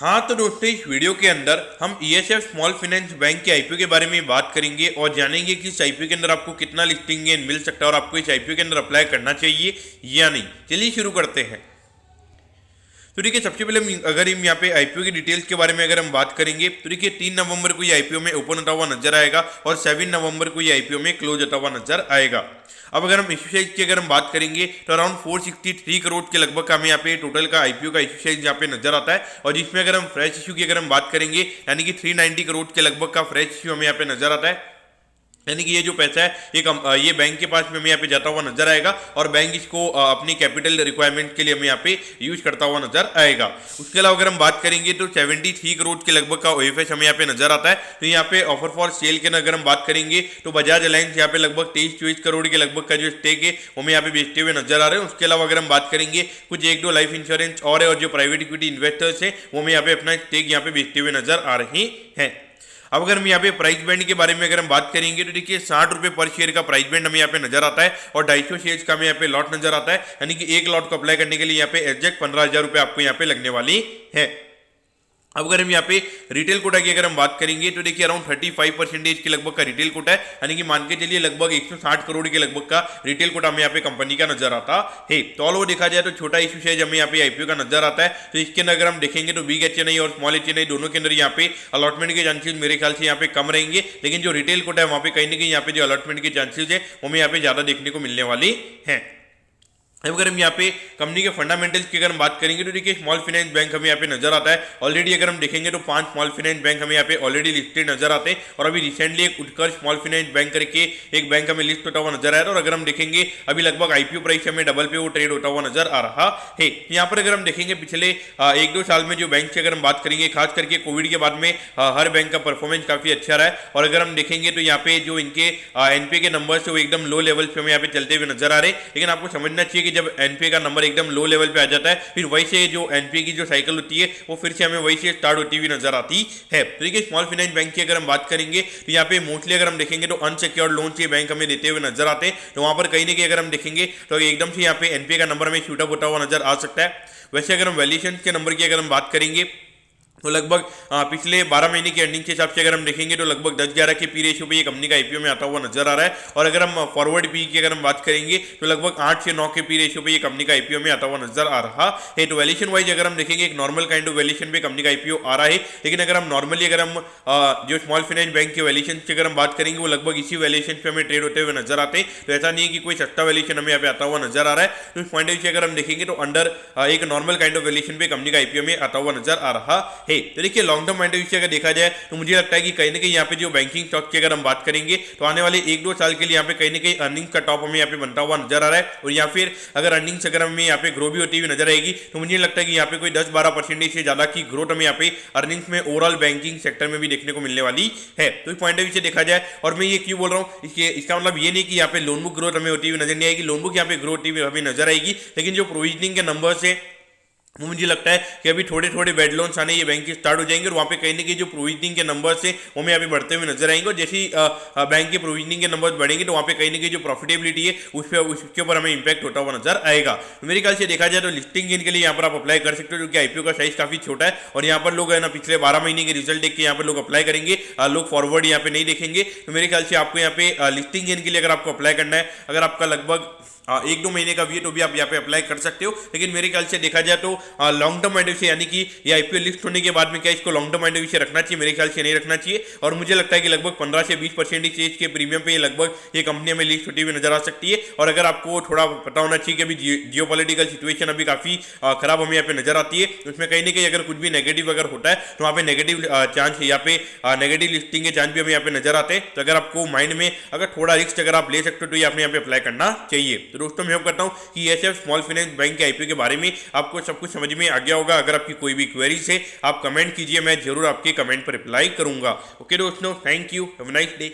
हाँ तो दोस्तों, इस वीडियो के अंदर हम ईएसएफ स्मॉल फाइनेंस बैंक के आईपीओ के बारे में बात करेंगे और जानेंगे कि इस आईपीओ के अंदर आपको कितना लिस्टिंग गेन मिल सकता है और आपको इस आईपीओ के अंदर अप्लाई करना चाहिए या नहीं। चलिए शुरू करते हैं। तो देखिए, सबसे पहले अगर हम यहाँ पे आईपीओ की डिटेल्स के बारे में अगर हम बात करेंगे तो देखिए 3 नवंबर को ये आईपीओ में ओपन होता हुआ नजर आएगा और 7 नवंबर को ये आईपीओ में क्लोज होता हुआ नजर आएगा। अब अगर हम इश्यू साइज की अगर हम बात करेंगे तो अराउंड 463 करोड़ के लगभग का हमें यहाँ पे टोटल का आईपीओ का इश्यू साइज यहाँ पे नजर आता है और जिसमें अगर हम फ्रेश इश्यू की अगर हम बात करेंगे यानी कि 390 करोड़ के लगभग का फ्रेश इश्यू हमें यहाँ पे नजर आता है। यानी कि ये जो पैसा है ये बैंक के पास में हमें यहाँ पे जाता हुआ नजर आएगा और बैंक इसको अपनी कैपिटल रिक्वायरमेंट के लिए हमें यहाँ पे यूज करता हुआ नजर आएगा। उसके अलावा अगर हम बात करेंगे तो 73 करोड़ के लगभग का ओएफएस हमें यहाँ पे नजर आता है। तो यहाँ पे ऑफर फॉर सेल के अगर हम बात करेंगे तो बजाज अलायंस यहाँ पे लगभग 23-24 करोड़ के लगभग का जो स्टेक है वो हमें यहाँ पे बेचते हुए नजर आ रहे हैं। उसके अलावा अगर हम बात करेंगे कुछ 1-2 लाइफ इंश्योरेंस और है और जो प्राइवेट इक्विटी इन्वेस्टर्स है वो हमें यहाँ पे अपना स्टेक यहाँ पे बेचते हुए नजर आ रहे हैं। अब अगर हम यहाँ पे प्राइस बैंड के बारे में अगर हम बात करेंगे तो देखिए 60 रुपये पर शेयर का प्राइस बैंड हमें यहाँ पे नजर आता है और 250 शेयर का हमें यहाँ पे लॉट नजर आता है। यानी कि एक लॉट को अप्लाई करने के लिए यहाँ पे एग्जैक्ट 15,000 रुपये आपको यहाँ पे लगने वाली है। अब अगर हम यहाँ पे रिटेल कोटा की अगर हम बात करेंगे तो देखिए अराउंड 35% के लगभग का रिटेल कोटा है। यानी कि मान के चलिए लगभग 160 करोड़ के लगभग का रिटेल कोटा हमें यहाँ पे कंपनी का नजर आता है। तो ऑल ओवर देखा जाए तो छोटा इशू साइज हमें यहाँ पे आईपीओ का नजर आता है। तो इसके अंदर अगर हम देखेंगे तो बिग एचएनआई और स्मॉल एचएनआई दोनों के अंदर यहाँ पे अलॉटमेंट के चांसेस मेरे ख्याल से यहाँ पे कम रहेंगे, लेकिन जो रिटेल कोटा है वहाँ पे कहीं ना कहीं यहाँ पे जो अलॉटमेंट के चांसेस है वो हमें यहाँ पे ज्यादा देखने को मिलने वाली है। अब अगर हम यहाँ पे कंपनी के फंडामेंटल्स की अगर हम बात करेंगे तो देखिए स्मॉल फाइनेंस बैंक हमें यहाँ पे नजर आता है। ऑलरेडी अगर हम देखेंगे तो 5 स्मॉल फाइनेंस बैंक हमें यहाँ पे ऑलरेडी लिस्टेड नजर आते हैं और अभी रिसेंटली एक उत्कर्ष स्मॉल फाइनेंस बैंक करके एक बैंक हमें लिस्ट होता हुआ नजर आया और अगर हम देखेंगे अभी लगभग आईपीओ प्राइस हमें डबल पे वो ट्रेड होता हुआ नजर आ रहा है। यहाँ पर अगर हम देखेंगे पिछले 1-2 साल में जो बैंक की अगर हम बात करेंगे खास करके कोविड के बाद में हर बैंक का परफॉर्मेंस काफी अच्छा रहा है और अगर हम देखेंगे तो यहाँ पे जो इनके एनपीए के नंबर्स है वो एकदम लो लेवल पे हमें यहाँ पे चलते हुए नजर आ रहे हैं। लेकिन आपको समझना चाहिए कि जब एनपीए का नंबर एकदम लो लेवल पे आ जाता है फिर वही से जो एनपीए की जो साइकिल होती है वो फिर से हमें वही से स्टार्ट होती हुई नजर आती है। तो देखिए स्मॉल फाइनेंस बैंक की अगर हम बात करेंगे तो यहाँ पे मोस्टली अगर हम देखेंगे तो अनसिक्योर्ड लोन से बैंक हमें देते हुए नजर आते हैं। तो वहां पर कहीं ना कहीं अगर हम देखेंगे तो एकदम से यहाँ पे एनपीए का नंबर हमें शूटअप होता हुआ नजर आ सकता है। वैसे अगर हम वैल्यूएशन के नंबर की अगर हम बात करेंगे तो लगभग पिछले 12 महीने की अर्निंग के हिसाब से अगर हम देखेंगे तो लगभग 10-11 के पी रेशियो पे ये कंपनी का आईपीओ में आता हुआ नजर आ रहा है और अगर हम फॉरवर्ड पी की अगर हम बात करेंगे तो लगभग 8 से 9 के पी रेशियो पे ये कंपनी का आईपीओ में आता हुआ नजर आ रहा है। तो वैल्यूएशन वाइज अगर हम देखेंगे एक नॉर्मल काइंड ऑफ वैल्यूएशन पे कंपनी का आईपीओ आ रहा है, लेकिन अगर हम नॉर्मली अगर हम जो स्मॉल फाइनेंस बैंक के वैल्यूएशन की अगर हम बात करेंगे वो लगभग इसी वैल्यूएशन पे हमें ट्रेड होते हुए नजर आते हैं। तो ऐसा नहीं है कि कोई सस्ता वैल्यूएशन हमें यहाँ पे आता हुआ नजर आ रहा है। तो इस पॉइंट ऑफ व्यू से अगर हम देखेंगे तो अंडर एक नॉर्मल काइंड ऑफ वैल्यूएशन पे कंपनी का आईपीओ में आता हुआ नजर आ रहा है। तो देखिए लॉन्ग पॉइंट ऑफ व्यू से अगर देखा जाए तो मुझे लगता है कि कहीं ना कहीं यहाँ पे जो बैंकिंग स्टॉक की अगर हम बात करेंगे तो आने वाले 1-2 साल के लिए यहाँ पे कहीं ना कहीं अर्निंग्स का टॉप हमें यहाँ पे बनता हुआ नजर आ रहा है और या फिर अगर अर्निंग्स अगर हमें यहाँ पे ग्रो भी होती हुई नजर आएगी तो मुझे लगता है कि यहाँ पे कोई 10-12% से ज्यादा की ग्रोथ हमें यहाँ पे अर्निंग्स में ओवरऑल बैंकिंग सेक्टर में भी देखने को मिलने वाली है। तो इस पॉइंट ऑफ व्यू से देखा जाए और मैं ये क्यों बोल रहा हूँ, इसका मतलब ये नहीं कि यहाँ पे लोन बुक ग्रोथ हमें होती हुई नजर नहीं आएगी, लोन बुक यहाँ पे ग्रोथ होती हुई हमें नजर आएगी, लेकिन जो प्रोविजनिंग के नंबर्स है वो मुझे लगता है कि अभी थोड़े थोड़े बेड लोन्स आने ये बैंक के स्टार्ट हो जाएंगे और वहाँ पे कहीं ना कहीं जो प्रोविजनिंग के नंबर्स है वो हमें अभी बढ़ते हुए नजर आएंगे और जैसे ही बैंक के प्रोविजनिंग के नंबर्स बढ़ेंगे तो वहाँ पे कहीं ना कहीं जो प्रॉफिटेबिलिटी है उसके ऊपर हमें इंपैक्ट होता हुआ नजर आएगा। तो मेरे ख्याल से देखा जाए तो लिस्टिंग गेन के लिए यहाँ पर आप अप्लाई कर सकते हो क्योंकि आईपीओ का साइज काफी छोटा है और यहाँ पर लोग है ना पिछले 12 महीने के रिजल्ट देख के यहाँ पर लोग अप्लाई करेंगे, लोग फॉरवर्ड यहाँ पे नहीं देखेंगे। तो मेरे ख्याल से आपको यहाँ पे लिस्टिंग गेन के लिए अगर आपको अप्लाई करना है, अगर आपका लगभग 1-2 महीने का व्यू तो भी आप यहाँ पे अप्लाई कर सकते हो, लेकिन मेरे ख्याल से देखा जाए तो long term point of view से यानी कि ये आईपीओ लिस्ट होने के बाद में क्या इसको long term point of view से रखना चाहिए, मेरे ख्याल से नहीं रखना चाहिए। और मुझे लगता है कि लगभग 15 से 20% स्टेज के प्रीमियम पे लगभग ये कंपनी हमें लिस्ट होती हुई नजर आ सकती है। और अगर आपको थोड़ा पता होना चाहिए कि अभी जियोपॉलिटिकल सिचुएशन अभी काफी खराब हमें यहाँ पे नजर आती है, उसमें कहीं ना कहीं अगर कुछ भी नेगेटिव अगर होता है तो वहाँ पे नेगेटिव चांस यहाँ पे नेगेटिव लिस्टिंग के चांस भी हमें यहाँ पे नजर आते हैं। तो अगर आपको माइंड में अगर थोड़ा रिस्क अगर आप ले सकते हो तो ये आपने यहाँ पे अप्लाई करना चाहिए। तो दोस्तों मैं होप करता हूँ कि ईएसएफ स्मॉल फाइनेंस बैंक के आईपीओ के बारे में आपको सब कुछ समझ में आ गया होगा। अगर आपकी कोई भी क्वेरीज है आप कमेंट कीजिए, मैं जरूर आपके कमेंट पर रिप्लाई करूंगा। ओके दोस्तों, thank you, have a nice day.